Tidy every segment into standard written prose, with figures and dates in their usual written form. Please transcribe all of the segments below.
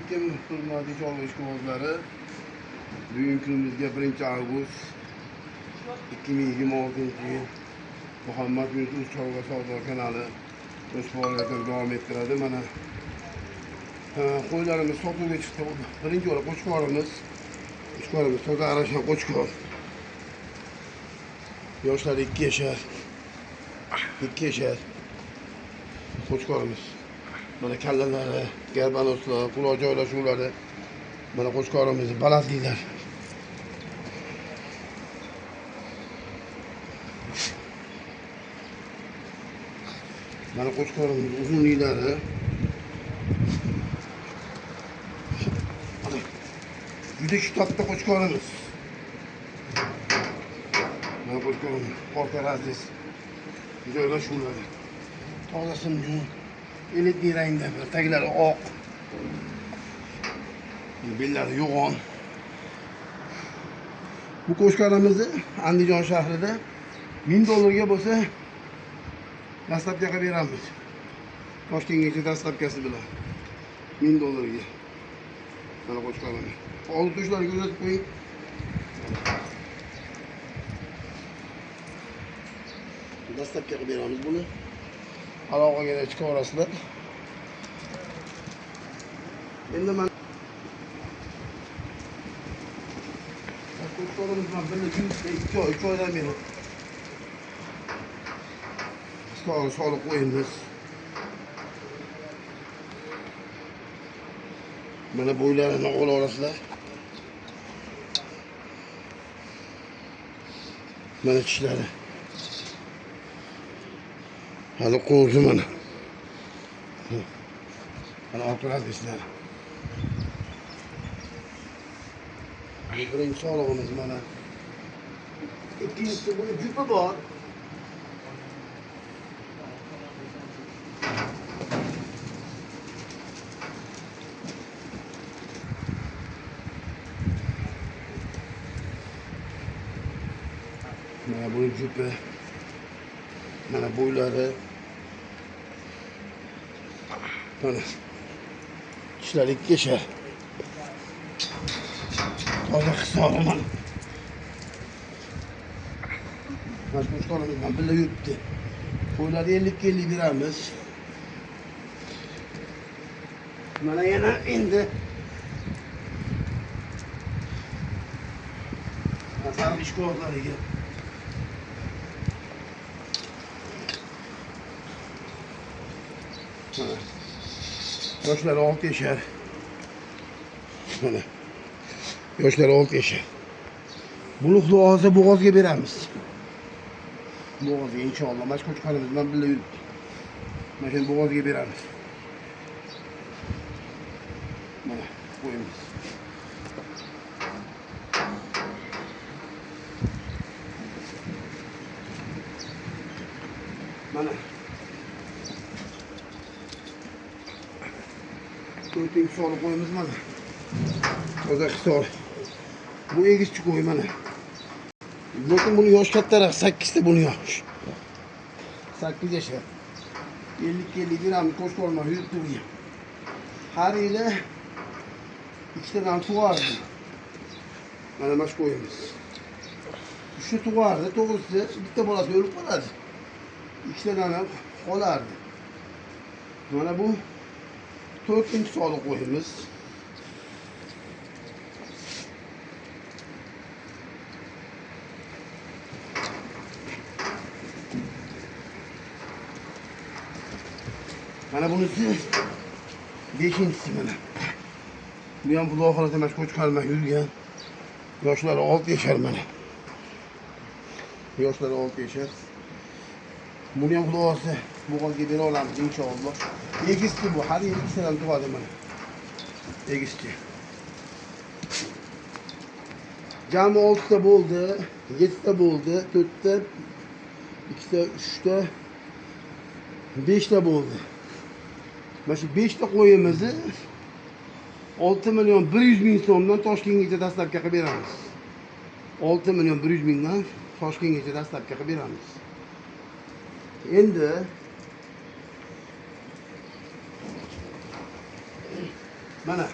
Assalomu alaykum hurmatli chorva ishqibozlari. Bugungi kunimizga 1-avgust 2026-yil Muhammad Yusuf Chorva savdo kanali o'z faoliyatini davom ettiradi. Mana qo'ylarimiz sotuvga chiqdi. Birinchi o'ra qo'chqorimiz toza arashan qo'chqor. Yoshlari 2 yashar. Qo'chqorimiz. Mana kallalari, garbanoslar, quloq joylashuvlari. Mana qo'chqorimiz balandliklar. Mana qo'chqorimiz uzunliklari. Juda katta qo'chqorimiz. Mana qo'chqorimiz orqa razis joylashuvlari. Toza simjon. Elitli rangda, taglari oq. Bellari yo'g'on. Bu qo'chqorimizni Andijon shahrida $1000 bo'lsa dastlabkiga beramiz. Toshkentgacha dastlabkasi bilan $1000 ga. Mana qo'chqorimiz. Old tushlariga uzatib qo'ying. Dastlabkiga beramiz buni. Aloqaga chiqaverasizlar. Endi men qo'chqorimiz bilan birga 2 oydan beri soliq qo'yamiz. Mana bo'ylarini olasizlar. Mana tishlari. Hali qo'zi mana. Mana orqa razislar. Birinchi solig'imiz mana. Ikkinchisi buni jupi bor. Mana buni jupi. Mana bo'ylari. Mana tishlari 2 yashar. Toza hisobi mana. Mana qo'chqorimiz bilan birga yuribdi. Qo'ylarni 50 beramiz. Mana yana endi sariq ishqibozlariga mana yoshlari 6 yashar. Mana yoshlari 6 yashar. Buluqli olsa bo'g'ozga beramiz. Bo'g'ozga inshaalloh mana qo'chqorimiz bilan birga yuribdi. Mana shuni bo'g'ozga beramiz. Mana qo'yamiz. Mana 4 so'li qo'yamiz mana. Toza hisor. Bu egizchi qo'y mana. Lekin buni yosh kattaroq, 8 ta buni yosh. 8 yashar. 50 dirham qo'shqorma yuribdi bu. Har yili 2 tadan tug'ardi. Mana mash qo'yamiz. Shu tug'ardi, to'g'risi bitta bolasi o'lib qoladi. 2 tadan ham qolardi. Mana bu 4-so'li qo'yamiz. Mana bunisi 5-si mana. Bu ham xudo xolasa mana qo'chqorma yurgan. Yoshlari 6 yashar mana. Yoshlari 6 yashar. Buni ham xudo xolasa bo'g'ozga bera olamiz inshaalloh. Egizchi bu, har yil 2 tadan tug'adi mana. Egizchi. Jami 6 ta bo'ldi, 7 ta bo'ldi, 4 ta, 2 ta, 3 ta, 5 ta bo'ldi. Mana shu 5 ta qo'yimizni 6.100.000 so'mdan Toshkentgacha dastlabki qilib beramiz. 6.100.000 dan Toshkentgacha dastlabki qilib beramiz. Endi mana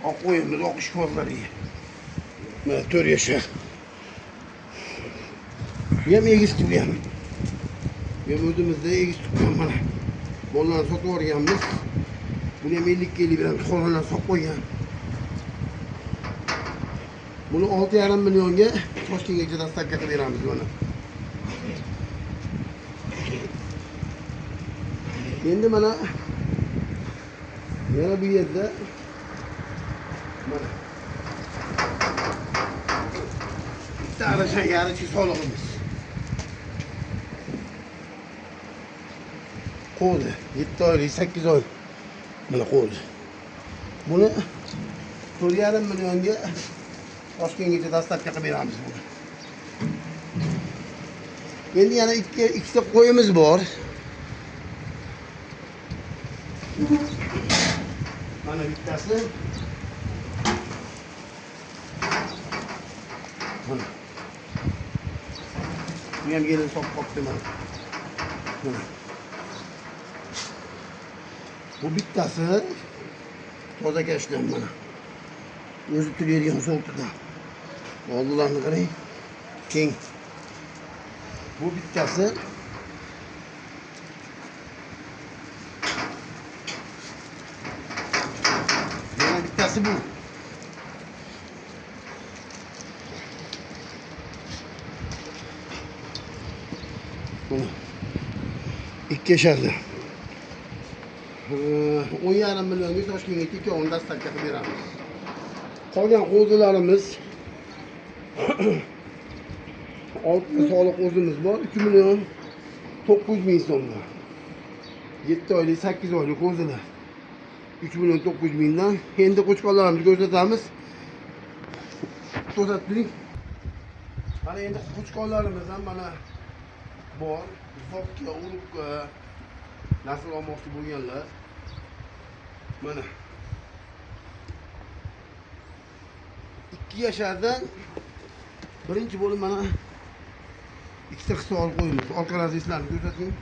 Oq qo'yimiz, oq ishqozlariga. Mana 4 yashar. Bu ham egiz turgan. Bu ham o'zimizda egiz turgan mana. Bollarni sotib yuborganmiz. Buni ham 50 ga bilan xonalar sotib qo'ygan. Buni 6,5 millionga Toshkentgacha dastavka qilib beramiz mana. Endi mana yana bu yerda mana bitta arasha yarıchi solig'imiz. Qo'zi 7 oylik, 8 oy. Mana qo'zi. Buni 4,5 millionga Toshkentgacha dastavka qilib beramiz buni. Endi yana ikkita qo'yimiz bor. Mana bittasi. Mana. Bu ham gelin sop qopti mana. Mana. Bu bittasi toza kashdan mana. O'zi turadigan sortida. Oldilarni qarang. Keng. Bu bittasi yana bittasi bu. Bunu 2 yaşarlı. 10,5 millionga Toshkentga ikkovini dastavka qilib beramiz. Qolgan qo'zilarimiz 6 soliq o'zimiz bor. 2 million 900 ming so'mga. 7 oylik, 8 oylik qo'zilar. 3 million 900 mingdan. Endi qo'chqorlarimizni ko'rsatamiz. Ko'rsatdik. Mana endi qo'chqorlarimiz ham mana bor. Zokka, urug'ga nasl olmoqchi bo'lganlar. Mana 2 yashardan birinchi bo'lib mana ikkita qisol qo'yimiz. Orqa razislarni ko'rsating.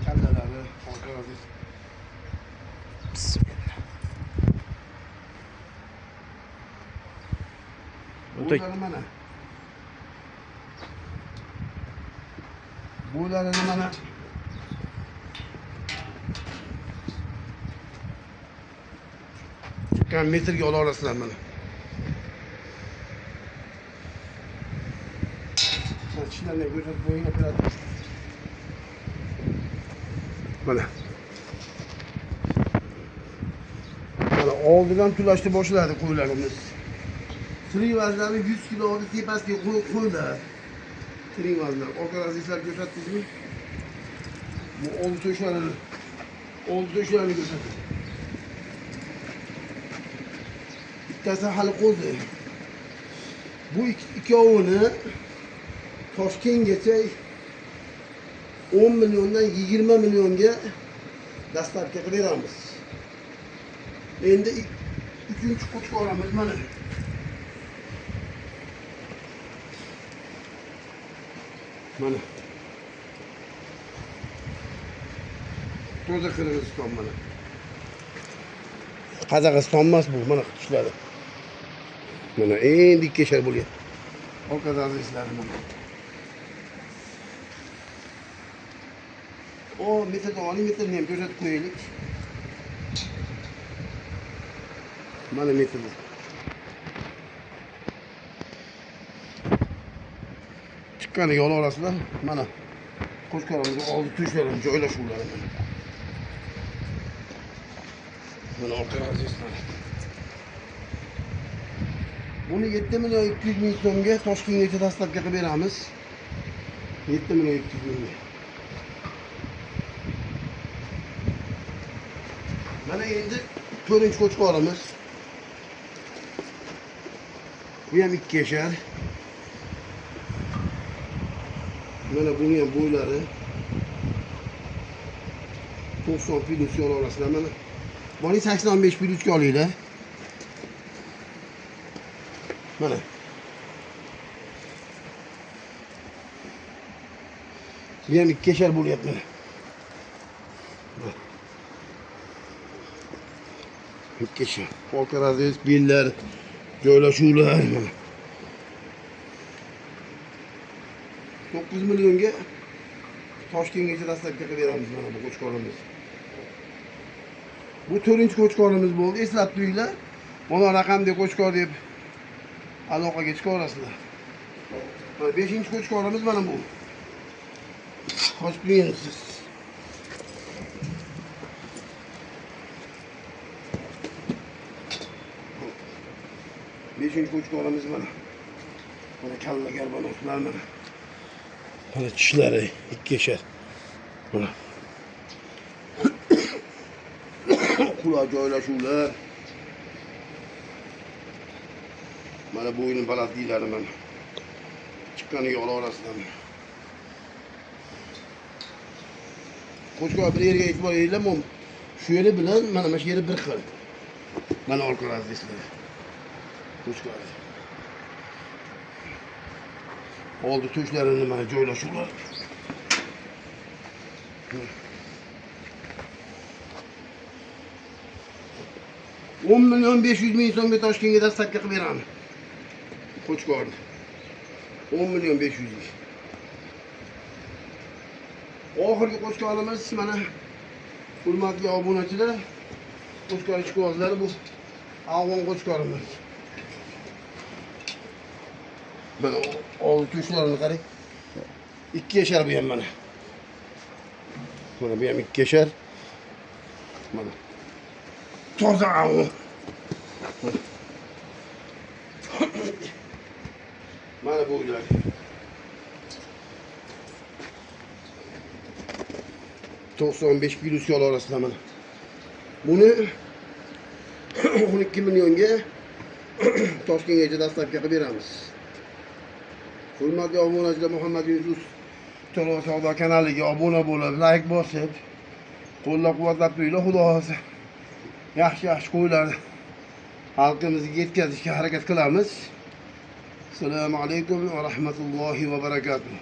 Kallalari, orqa razis. Bismillah. Bular mana. Bularni mana chiqqan metrga ola olasizlar mana. Tishlarni ko'rsatib qo'ying operator. Mana. Mana oldidan tulashni boshladi qo'ylarimiz. Tirik vazlari 100 kiloni tepasiga qo'ylar. Tirik vazlar. Orqa razislar ko'rsatdingizmi? Bu oldi to'shlarini ko'rsating. Bittasi hali qo'zi. Bu ikkovini Toshkentgacha 10 milliondan 20 millionga dastavka qilib beramiz. Endi 3-chi qo'chqorimiz mana. Mana. Toza Qirg'iziston mana. Qozog'iston emas bu, mana tishlari. Mana endi 2 yashar bo'lgan. Orqa razishlari mana. O metrni oling, metrni ham ko'rsatib qo'yaylik. Mana metrni. Chiqqaniga ola olasizlar. Mana qo'chqorimizni oldi to'shlarini joylashuvlari mana. Mana orqa razislar. Buni 7 million 200 ming so'mga Toshkentgacha dastavka qilib beramiz. 7 million 200 mingga. Mana endi 4-chi qo'chqorimiz. Bu ham 2 yashar. Mana buni ham bo'ylari 90 plus yo'l olasizlar mana. Buni 85 plusga olinglar. Mana. Bu ham 2 yashar bo'lyapti mana. Keşke. Polka razıyız, biller, joylashuvlar mana. 9 milyonga Toshkentgacha dastlabki qilib beramiz mana bu qo'chqorimiz. Bu 4-qo'chqorimiz bo'ldi. Eslatib turinglar. Mana raqamdagi qo'chqor deb aloqaga chiqaverasizlar. Mana 5-qo'chqorimiz mana bu. Qochib turingsiz. Beşinci qo'chqorimiz mana. Mana kalla garbanotlar mana. Mana tishlari ikkishar. Mana. Quloq joylashuvlar. Mana bo'yni balandliklari mana. Chiqqani yo'l orasidan. Qo'chqor bir yerga e'tibor beringlar, shu yeri bilan mana shu yeri bir xil. Mana orqa razislar. Qo'chqor. Oldi to'shlarini mana joylashuvlar. 10.500.000 so'mga Toshkentga dastlabki qilib beramiz. Qo'chqorni. 10.500.000. Oxirgi qo'chqorimiz mana hurmatli obunachilar, qo'chqor ishqibozlari bu afg'on qo'chqorimiz. Mana oldi to'shlarini qarang. 2 yashar bu ham mana. Mana bu ham 2 yashar. Mana. Toza afg'on. Mana bu ular. ...95 kilosu yol orasida mana. Buni 12 milyonga Toshkentgacha dastlabki qilib beramiz. Hurmatli obunachilar, Muhammad Yusuf To'lov savdo kanaliga obuna bo'lib, like bosib, qo'llab-quvvatlab turinglar. Xudo xolasa yaxshi qo'ylarni xalqimizga yetkazishga harakat qilamiz. Assalomu alaykum va rahmatullohi va barakatuh.